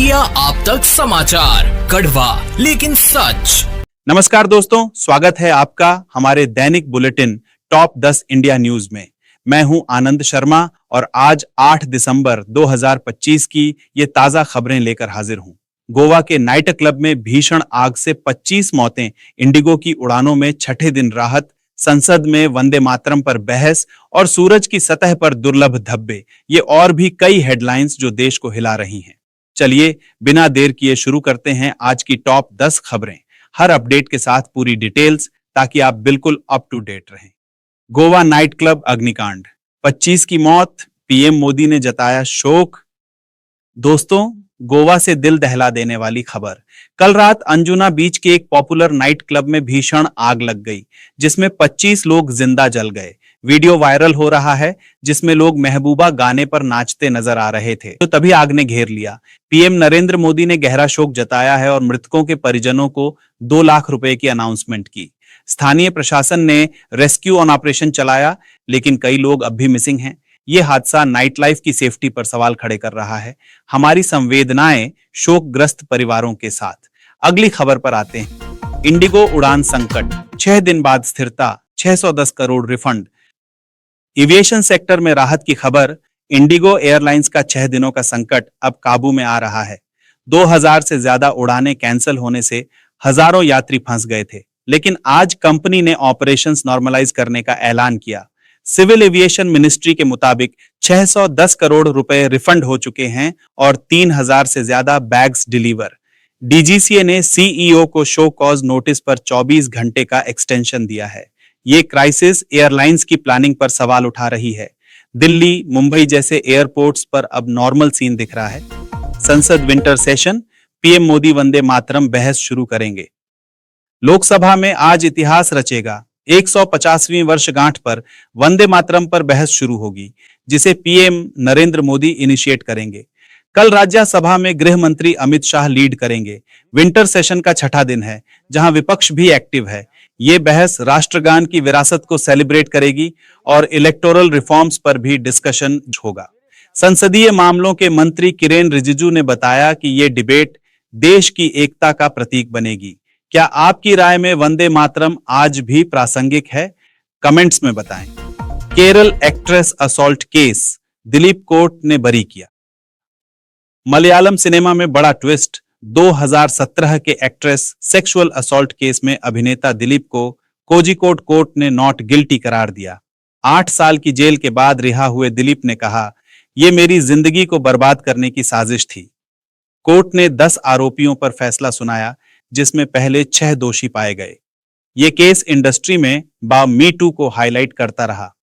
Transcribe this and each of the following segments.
India आप तक समाचार, कड़वा लेकिन सच। नमस्कार दोस्तों, स्वागत है आपका हमारे दैनिक बुलेटिन टॉप 10 इंडिया न्यूज में। मैं हूं आनंद शर्मा और आज 8 दिसंबर 2025 की ये ताजा खबरें लेकर हाजिर हूं। गोवा के नाइट क्लब में भीषण आग से 25 मौतें, इंडिगो की उड़ानों में छठे दिन राहत, संसद में वंदे मातरम पर बहस और सूरज की सतह पर दुर्लभ धब्बे, ये और भी कई हेडलाइंस जो देश को हिला रही हैं। चलिए बिना देर किए शुरू करते हैं आज की टॉप 10 खबरें, हर अपडेट के साथ पूरी डिटेल्स, ताकि आप बिल्कुल अप टू डेट रहें। गोवा नाइट क्लब अग्निकांड, 25 की मौत, पीएम मोदी ने जताया शोक। दोस्तों, गोवा से दिल दहला देने वाली खबर। कल रात अंजुना बीच के एक पॉपुलर नाइट क्लब में भीषण आग लग गई, जिसमें 25 लोग जिंदा जल गए। वीडियो वायरल हो रहा है जिसमें लोग महबूबा गाने पर नाचते नजर आ रहे थे, तो तभी आग ने घेर लिया। पीएम नरेंद्र मोदी ने गहरा शोक जताया है और मृतकों के परिजनों को 2 लाख रुपए की अनाउंसमेंट की। स्थानीय प्रशासन ने रेस्क्यू ऑन ऑपरेशन चलाया, लेकिन कई लोग अब भी मिसिंग हैं। यह हादसा नाइट लाइफ की सेफ्टी पर सवाल खड़े कर रहा है। हमारी संवेदनाएं शोकग्रस्त परिवारों के साथ। अगली खबर पर आते हैं। इंडिगो उड़ान संकट, 6 दिन बाद स्थिरता, 610 करोड़ रिफंड। एविएशन सेक्टर में राहत की खबर। इंडिगो एयरलाइंस का 6 दिनों का संकट अब काबू में आ रहा है। 2000 से ज्यादा उड़ानें कैंसिल होने से हजारों यात्री फंस गए थे, लेकिन आज कंपनी ने ऑपरेशंस नॉर्मलाइज करने का ऐलान किया। सिविल एविएशन मिनिस्ट्री के मुताबिक 610 करोड़ रुपए रिफंड हो चुके हैं और 3000 से ज्यादा बैग्स डिलीवर। डीजीसीए ने सीईओ को शो कॉज नोटिस पर 24 घंटे का एक्सटेंशन दिया है। ये क्राइसिस एयरलाइंस की प्लानिंग पर सवाल उठा रही है। दिल्ली, मुंबई जैसे एयरपोर्ट्स पर अब नॉर्मल सीन दिख रहा है। संसद winter session, PM Modi Vande Mataram बहस शुरू करेंगे। लोकसभा में आज इतिहास रचेगा। 150वीं वर्षगांठ पर वंदे मातरम पर बहस शुरू होगी, जिसे पीएम नरेंद्र मोदी इनिशिएट करेंगे। कल राज्यसभा में गृह मंत्री अमित शाह लीड करेंगे। विंटर सेशन का छठा दिन है, जहां विपक्ष भी एक्टिव है। ये बहस राष्ट्रगान की विरासत को सेलिब्रेट करेगी और इलेक्टोरल रिफॉर्म्स पर भी डिस्कशन होगा। संसदीय मामलों के मंत्री किरेन रिजिजू ने बताया कि ये डिबेट देश की एकता का प्रतीक बनेगी। क्या आपकी राय में वंदे मातरम आज भी प्रासंगिक है? कमेंट्स में बताएं। Kerala actress assault case, Dilip court ने बरी किया। मलयालम सिनेमा में बड़ा ट्विस्ट। 2017 के एक्ट्रेस सेक्सुअल असॉल्ट केस में अभिनेता दिलीप को कोझिकोड कोर्ट ने नॉट गिल्टी करार दिया। 8 साल की जेल के बाद रिहा हुए दिलीप ने कहा, यह मेरी जिंदगी को बर्बाद करने की साजिश थी। कोर्ट ने 10 आरोपियों पर फैसला सुनाया, जिसमें पहले 6 दोषी पाए गए। ये केस इंडस्ट्री में मी टू को हाईलाइट करता रहा।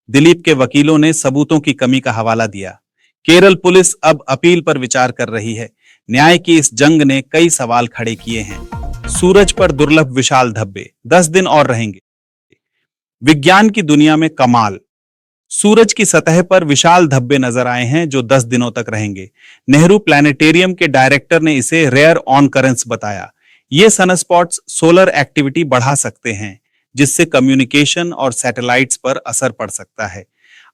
दिलीप के वकीलों ने सबूतों की कमी का हवाला दिया। केरल पुलिस अब अपील पर विचार कर रही है। न्याय की इस जंग ने कई सवाल खड़े किए हैं। सूरज पर दुर्लभ विशाल धब्बे 10 दिन और रहेंगे। विज्ञान की दुनिया में कमाल। सूरज की सतह पर विशाल धब्बे नजर आए हैं जो 10 दिनों तक रहेंगे। नेहरू प्लैनेटेरियम के डायरेक्टर ने इसे रेयर ऑनकरेंस बताया। ये सनस्पॉट्स सोलर एक्टिविटी बढ़ा सकते हैं, जिससे कम्युनिकेशन और सैटेलाइट्स पर असर पड़ सकता है।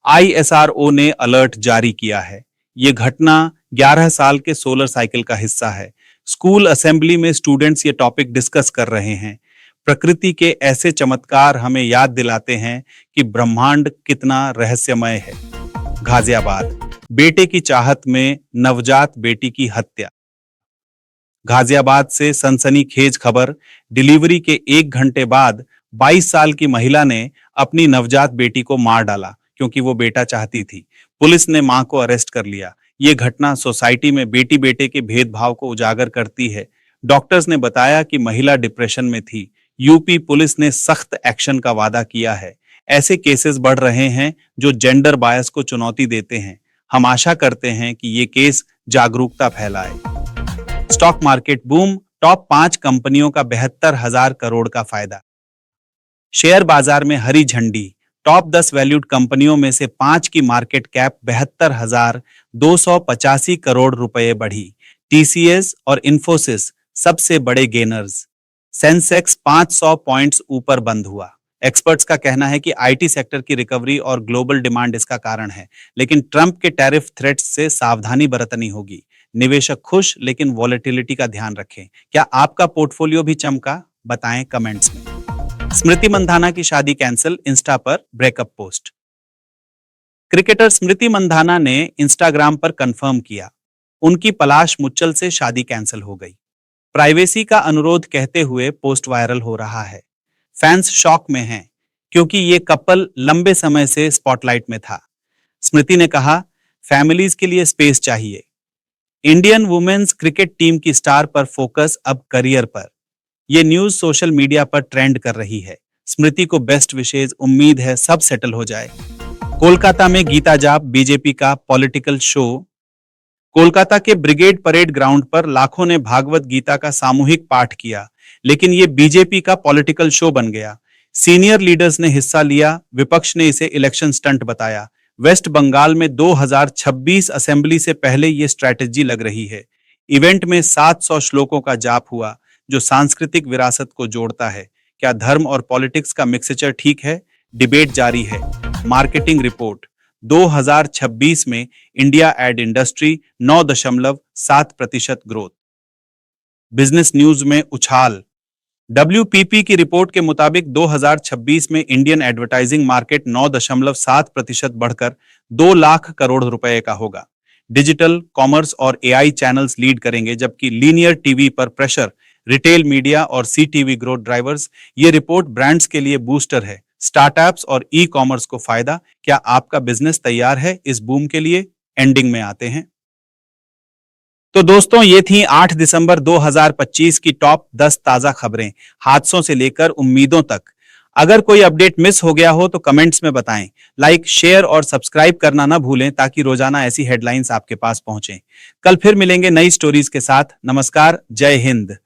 आईएसआरओ ने अलर्ट जारी किया है। ये घटना 11 साल के सोलर साइकिल का हिस्सा है। स्कूल असेंबली में स्टूडेंट्स ये टॉपिक डिस्कस कर रहे हैं। प्रकृति के ऐसे चमत्कार हमें याद दिलाते हैं कि ब्रह्मांड कितना रहस्यमय है। गाजियाबाद, बेटे की चाहत में नवजात बेटी की हत्या। गाजियाबाद से सनसनीखेज खबर। डिलीवरी के 1 घंटे बाद 22 साल की महिला ने अपनी नवजात बेटी को मार डाला, क्योंकि वो बेटा चाहती थी। पुलिस ने मां को अरेस्ट कर लिया। ये घटना सोसाइटी में बेटी बेटे के भेदभाव को उजागर करती है। डॉक्टर्स ने बताया कि महिला डिप्रेशन में थी। यूपी पुलिस ने सख्त एक्शन का वादा किया है। ऐसे केसेस बढ़ रहे हैं जो जेंडर बायस को चुनौती देते हैं। हम आशा करते हैं कि ये केस जागरूकता फैलाए। स्टॉक मार्केट बूम, टॉप 5 कंपनियों का 72,000 करोड़ का फायदा। शेयर बाजार में हरी झंडी। टॉप 10 वैल्यूड कंपनियों में से 5 की मार्केट कैप 72,285 करोड़ रुपए बढ़ी। टीसीएस और इन्फोसिस सबसे बड़े गेनर्स। सेंसेक्स 500 पॉइंट्स ऊपर बंद हुआ। एक्सपर्ट्स का कहना है कि आईटी सेक्टर की रिकवरी और ग्लोबल डिमांड इसका कारण है, लेकिन ट्रंप के टैरिफ थ्रेट्स से सावधानी बरतनी होगी। निवेशक खुश, लेकिन वॉलेटिलिटी का ध्यान रखें। क्या आपका पोर्टफोलियो भी चमका? बताएं कमेंट्स में। स्मृति मंधाना की शादी कैंसिल, इंस्टा पर breakup post. Cricketer Smriti Mandhana ने इंस्टाग्राम पर कंफर्म किया, उनकी पलाश मुच्चल से शादी कैंसिल हो गई। प्राइवेसी का अनुरोध कहते हुए पोस्ट वायरल हो रहा है। फैंस शॉक में हैं, क्योंकि ये कपल लंबे समय से स्पॉटलाइट में था। स्मृति ने कहा, फैमिलीज के लिए स्पेस चाहिए। इंडियन वुमेन्स क्रिकेट टीम की स्टार पर फोकस अब करियर पर। यह न्यूज सोशल मीडिया पर ट्रेंड कर रही है। स्मृति को बेस्ट विशेज, उम्मीद है सब सेटल हो जाए। कोलकाता में गीता जाप, बीजेपी का पॉलिटिकल शो। कोलकाता के ब्रिगेड परेड ग्राउंड पर लाखों ने भागवत गीता का सामूहिक पाठ किया, लेकिन ये बीजेपी का पॉलिटिकल शो बन गया। सीनियर लीडर्स ने हिस्सा लिया, विपक्ष ने इसे इलेक्शन स्टंट बताया। वेस्ट बंगाल में 2026 असेंबली से पहले ये स्ट्रैटेजी लग रही है। इवेंट में 700 श्लोकों का जाप हुआ, जो सांस्कृतिक विरासत को जोड़ता है। क्या धर्म और पॉलिटिक्स का मिक्सचर ठीक है? डिबेट जारी है। मार्केटिंग रिपोर्ट, 2026 में India ad industry 9.7% growth. Business news में उछाल। WPP की रिपोर्ट के मुताबिक 2026 में इंडियन एडवर्टाइजिंग मार्केट 9.7% बढ़कर 2 लाख करोड़ रुपए का होगा। डिजिटल, कॉमर्स और AI चैनल्स लीड करेंगे, जबकि लीनियर टीवी पर प्रेशर, रिटेल मीडिया और CTV ग्रोथ ड्राइवर्स। ये रिपोर्ट ब्रांड्स के लिए बूस्टर है, स्टार्टअप्स और ई-कॉमर्स को फायदा। क्या आपका बिजनेस तैयार है इस बूम के लिए? एंडिंग में आते हैं। तो दोस्तों, ये थी 8 दिसंबर 2025 की टॉप 10 ताजा खबरें, हादसों से लेकर उम्मीदों तक। अगर कोई अपडेट मिस हो गया हो तो कमेंट्स में बताएं। लाइक, शेयर और सब्सक्राइब करना ना भूलें, ताकि रोजाना ऐसी हेडलाइंस आपके पास पहुंचें। कल फिर मिलेंगे नई स्टोरीज के साथ। नमस्कार, जय हिंद।